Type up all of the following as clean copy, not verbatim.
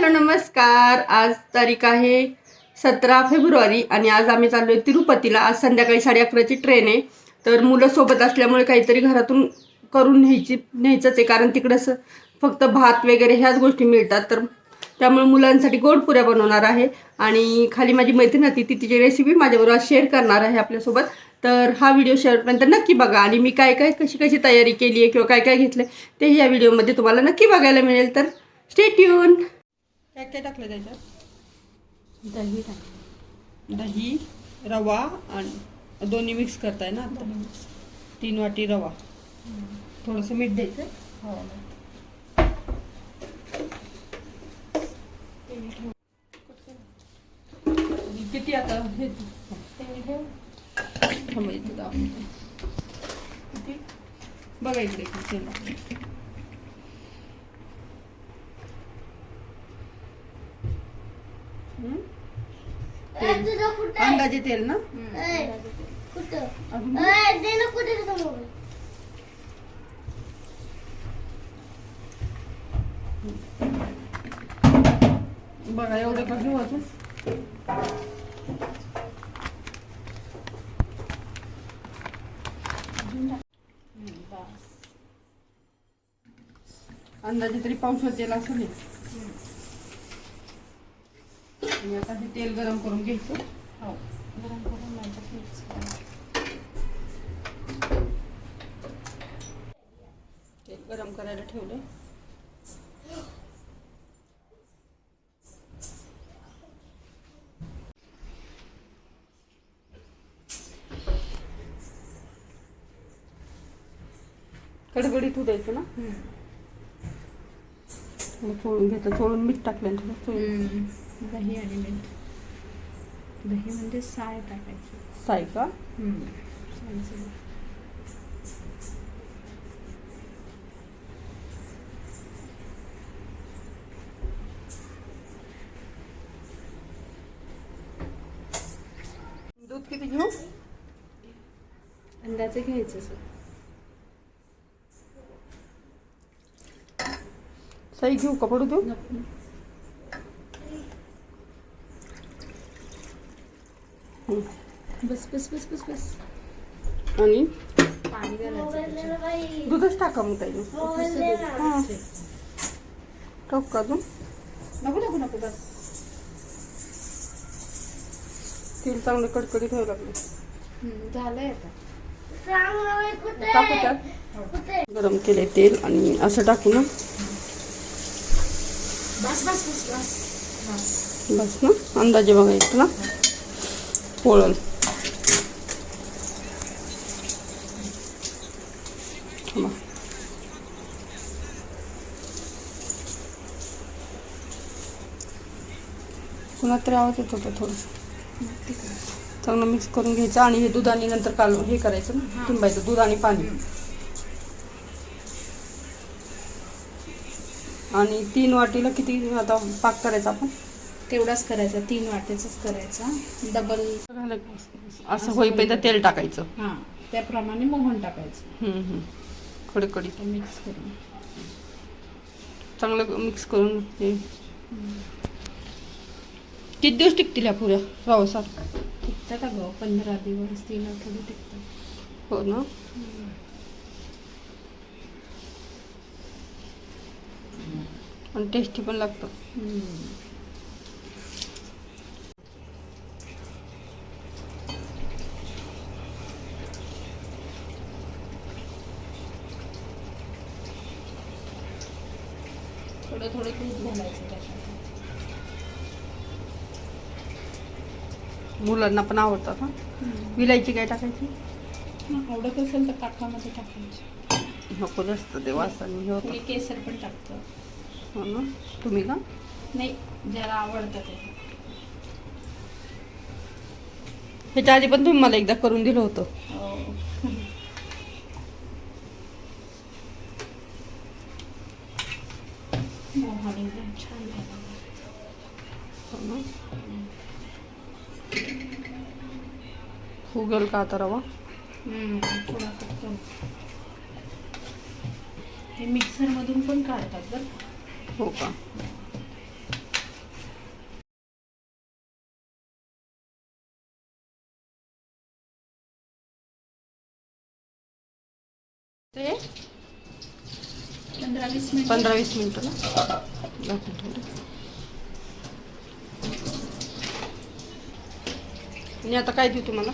मित्रांनो नमस्कार. आज तारीख आहे 17 फेब्रुवारी आणि आज आम्ही चाललो आहे तिरुपतीला. आज संध्याकाळी 11:30ची ट्रेन आहे. तर मुलं सोबत असल्यामुळे काहीतरी घरातून करून न्यायचंच आहे, कारण तिकडं फक्त भात वगैरे ह्याच गोष्टी मिळतात. तर त्यामुळे मुलांसाठी गोड पुऱ्या बनवणार आहे आणि खाली माझी मैत्रीण होती, ती तिची रेसिपी माझ्याबरोबर शेअर करणार आहे आपल्यासोबत. तर हा व्हिडिओ शेअरपर्यंत नक्की बघा आणि मी काय काय कशी तयारी केली आहे किंवा काय काय घेतलं ते या व्हिडिओमध्ये तुम्हाला नक्की बघायला मिळेल. तर स्टे ट्यून. काय काय टाकलं त्याच्यात? दही टाक, दही, रवा आणि दोन्ही मिक्स करताय ना आता? 3 वाटी रवा, थोडंसं मीठ द्यायचं. हो. किती आता हे थांबायचं किती बघा इकडे किती. अंदाजे तेल ना? बघा एवढं का घेऊ अजून. अंदाजे तरी पावसाळ्यात तेल असेल. आणि आता हे तेल गरम करून घ्यायचं. हो, गरम करून तेल गरम करायला ठेवलं. कडकडीत होऊ द्यायचं ना. चोळून घेतं, चोळून मीठ टाकलं थोडं. दही आणि मीठ. दही म्हणजे साय टाकायची. साय का? दूध किती घेऊ? अंदाजे घ्यायचं सर. साई घेऊ का? पडू देऊ? बस बस बस बस बस. आणि पाणी घालायचं. दूधच टाका मग ताई. हां टाकू का अजून? नको नको नको बस. तेल चांगलं कडकडीत व्हायला लागलं. झालंय आता. टाकू त्यात. गरम केले तेल आणि असं टाकू ना. बस बस बस बस बस ना. अंदाजे बघायचं ना. पोळण पुन्हा तरी आवाज येत होता. थोडंसं चांगलं मिक्स करून घ्यायचं आणि हे दूध आणि नंतर काढून हे करायचं ना, तिंबायचं दूध आणि पाणी. आणि 3 वाटीला किती आता पाक करायचा आपण? तेवढाच करायचा. 3 वाट्याचाच करायचा. डबल असं होईपर्यंत तेल टाकायचं. हां, त्याप्रमाणे मोहन टाकायचं. कडकडीत मिक्स करून चांगलं मिक्स करून. हे किती दिवस टिकतील ह्या पुऱ्या रवासारखं? टिकतात अगं 15 दिवस 3 आठवडे टिकतात. हो ना. आणि टेस्टी पण लागतं. थोडं थोडं दूध घालायचं त्याच्यात. मुलांना पण आवडतात. हा विलायची काय टाकायची? आवडत असेल तर ताकामध्ये टाकायची. नको जास्त ते वासाने हे होतं. मी केसर पण टाकतो. हो ना. तुम्ही का? नाही, ज्याला आवडतं ते. ह्याच्या आधी पण तुम्ही मला एकदा करून दिलं होतं. छान फुगल का आता रवा? थोडा फक्त. हे मिक्सरमधून पण काढतात बरं. हो का? ते 15-20 मिनिट. 15-20 मिनिटं ना झाकून ठेवलं. आणि आता काय देऊ तुम्हाला?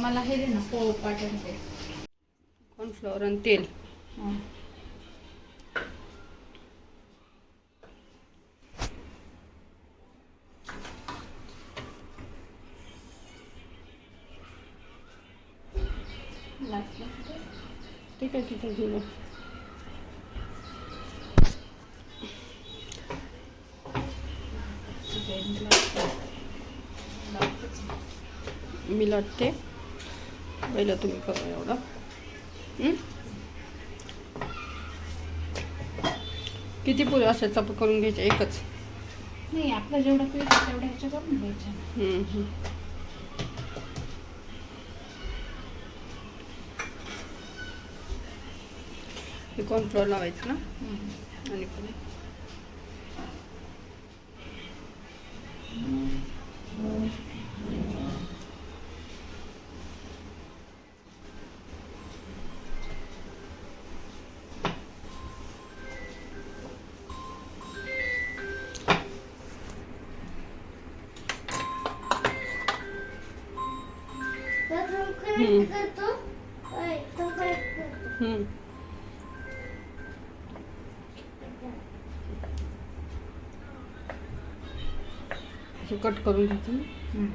मला हे दे ना पोळपाट ते. कॉर्नफ्लॉवर आणि तेल. ठीक आहे ठीक आहे घेऊन. मी लाटते पहिलं, तुम्ही करा एवढं. किती पुऱ्या अशा चप करून घ्यायच्या? एकच? नाही, आपलं जेवढं पीठ आहे तेवढं ह्याच्या करून घ्यायचं. हे कॉर्नफ्लॉवर लावायचं ना आणि पुढे कट करून घ्यायचं.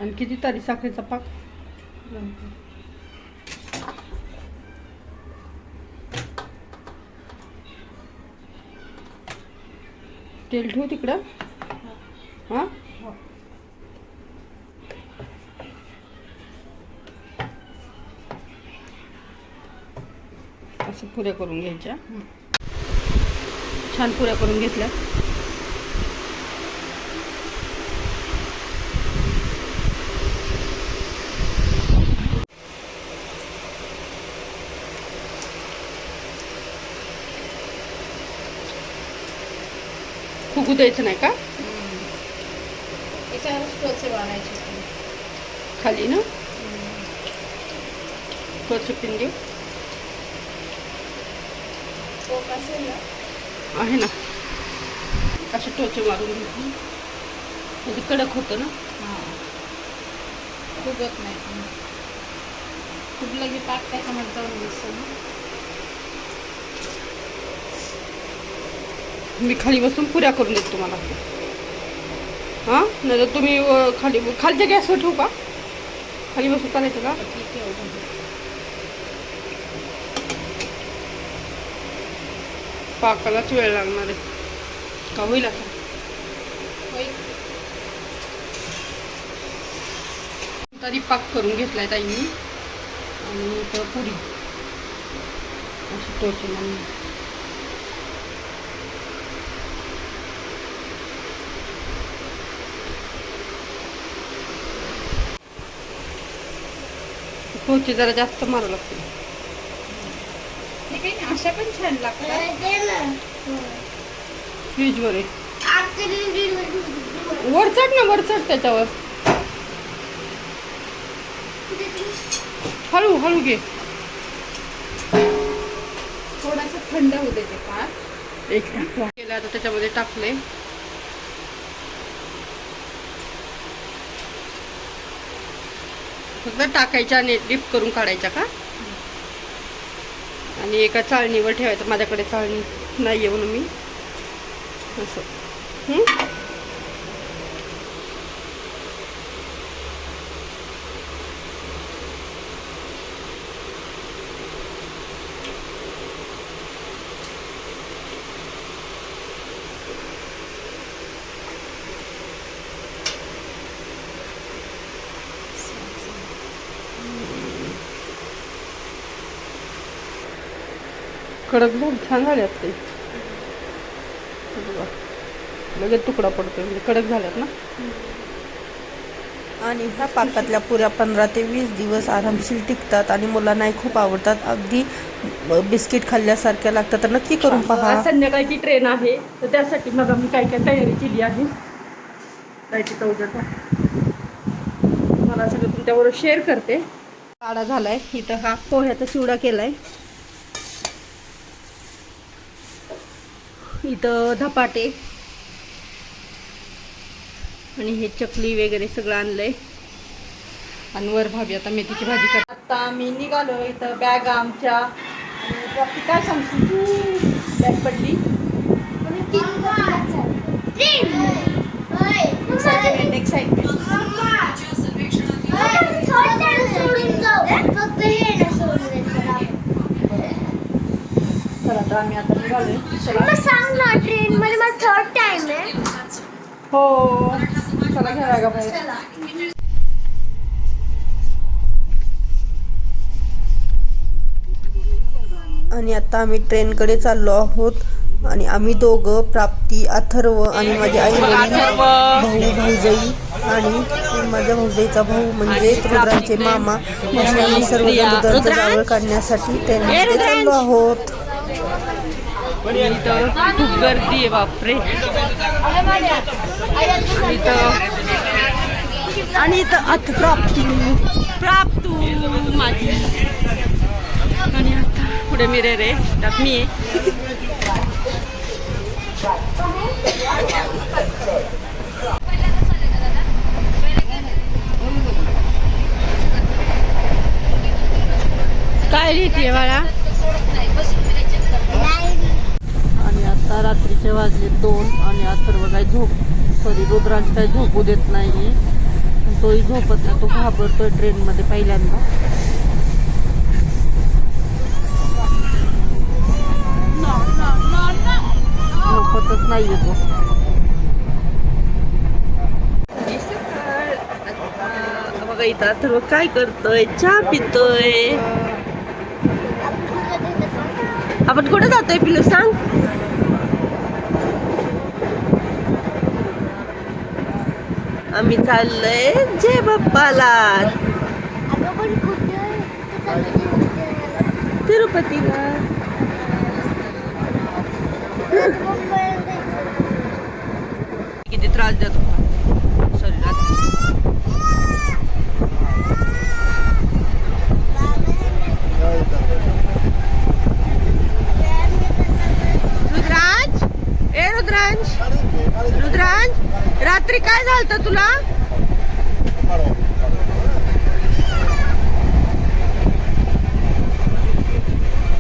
आणि किती तरी साखरेचा पाक? तेल ठेवू तिकडं. हां, असं पुऱ्या करून घ्यायच्या. छान पुऱ्या करून घेतल्या. फुगू द्यायचं नाही का? त्याच्यावरच टोचे वाढायचे खाली ना. टोचे पिन देऊ असेल ना, आहे ना. असे टोचे मारून घेऊ म्हणजे कडक होतं ना. फुगत नाही. फुगलं की पाक त्याच्यामध्ये जाऊन दिसतो ना. मी खाली बसून पुऱ्या करून देतो तुम्हाला. हां, नाही तर तुम्ही खालच्या गॅसवर ठेवू का? खाली बसून करायचं का? ठीक आहे. पाकालाच वेळ लागणार आहे का? होईल आता. तरी पाक करून घेतलाय ताईंनी. आणि इथं पुरी अशी टोचे म्हणून टोचे जरा जास्त मारावं लागते. काही नाही, अशा पण छान लागतात. फ्रीजवर आहे. वर चढ ना, वर चढ त्याच्यावर. हळू हळू घे. थोडासा थंड होऊ दे ते पाक. एक केलं आता त्याच्यामध्ये टाकले. फक्त टाकायच्या आणि डिप करून काढायच्या का? आणि एका चाळणीवर ठेवायचं. माझ्याकडे चाळणी नाही आहे म्हणून मी असं. कडक झाले, छान झाले असते. लगेच तुकडा पडतोय म्हणजे कडक झाल्यात ना. आणि ह्या पाकातल्या पुऱ्या 15 ते 20 दिवस आरामशीर टिकतात आणि मुलांनाही खूप आवडतात. अगदी बिस्किट खाल्ल्यासारख्या लागतात. तर नक्की करून पहा. आज संध्याकाळची ट्रेन आहे, तर त्यासाठी मग आम्ही काय काय तयारी केली आहे जायची तर उद्या. मला सगळं तुमच्याबरोबर शेअर करते. काढा झालाय. इथं हा पोह्याचा चिवडा केलाय. इथं धपाटे आणि हे चकली वगैरे सगळं आणलंय. आणि वर भाभी आता मेथीची भाजी कर. आता आम्ही निघालो. इथं बॅग आमच्या काय सांगतो तू बॅग पडली. एक्साइटमेंट. चला आता आम्ही आता निघालोय. सांग ना ट्रेन मध्ये माझा थर्ड टाइम आहे. हो चला घ्या का बाहेर. आणि आता आम्ही ट्रेनकडे चाललो आहोत आणि आम्ही दोघं प्राप्ती, अथर्व आणि माझी आई वडील, भाऊ भाऊजाई आणि माझ्या भाऊजाईचा भाऊ म्हणजे रुद्रांचे मामा असे आम्ही सर्वजण रुद्रांचं जावळ काढण्यासाठी ट्रेनमध्ये चाललो आहोत. इथं खूप गर्दी आहे बापरे. इथं आणि इथं प्राप्तू माझी. आणि आता पुढे मिरर आहे त्यात मी आहे. काय लिहितीये बाळा. आणि आता रात्रीचे वाजले 2 आणि अथर्व काही रुद्रांश काही झोपू देत नाही. तोही झोपत नाही. तो घाबरतोय ट्रेनमध्ये पहिल्यांदा. झोपतच नाहीये तो. बघा इथं अथर्व काय करतोय. चहा पितोय. आपण कुठे जातोय पिलू सांग. आम्ही चाललोय जय बाप्पाला तिरुपतीला. किती त्रास देत होता शरीरात. रुद्रांश रात्री काय झालं तुला.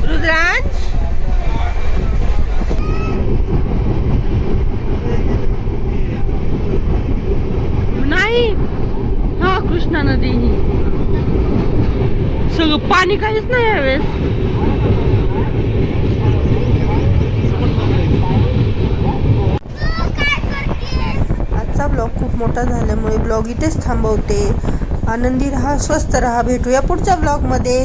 रुद्रांश नाही. हा कृष्णा नदी सगळं पाणी काहीच नाही यावेळेस. आजचा ब्लॉग खूप मोठा झाल्यामुळे ब्लॉग इथेच थांबवते. आनंदी राहा, स्वस्थ राहा. भेटूया पुढच्या ब्लॉगमध्ये.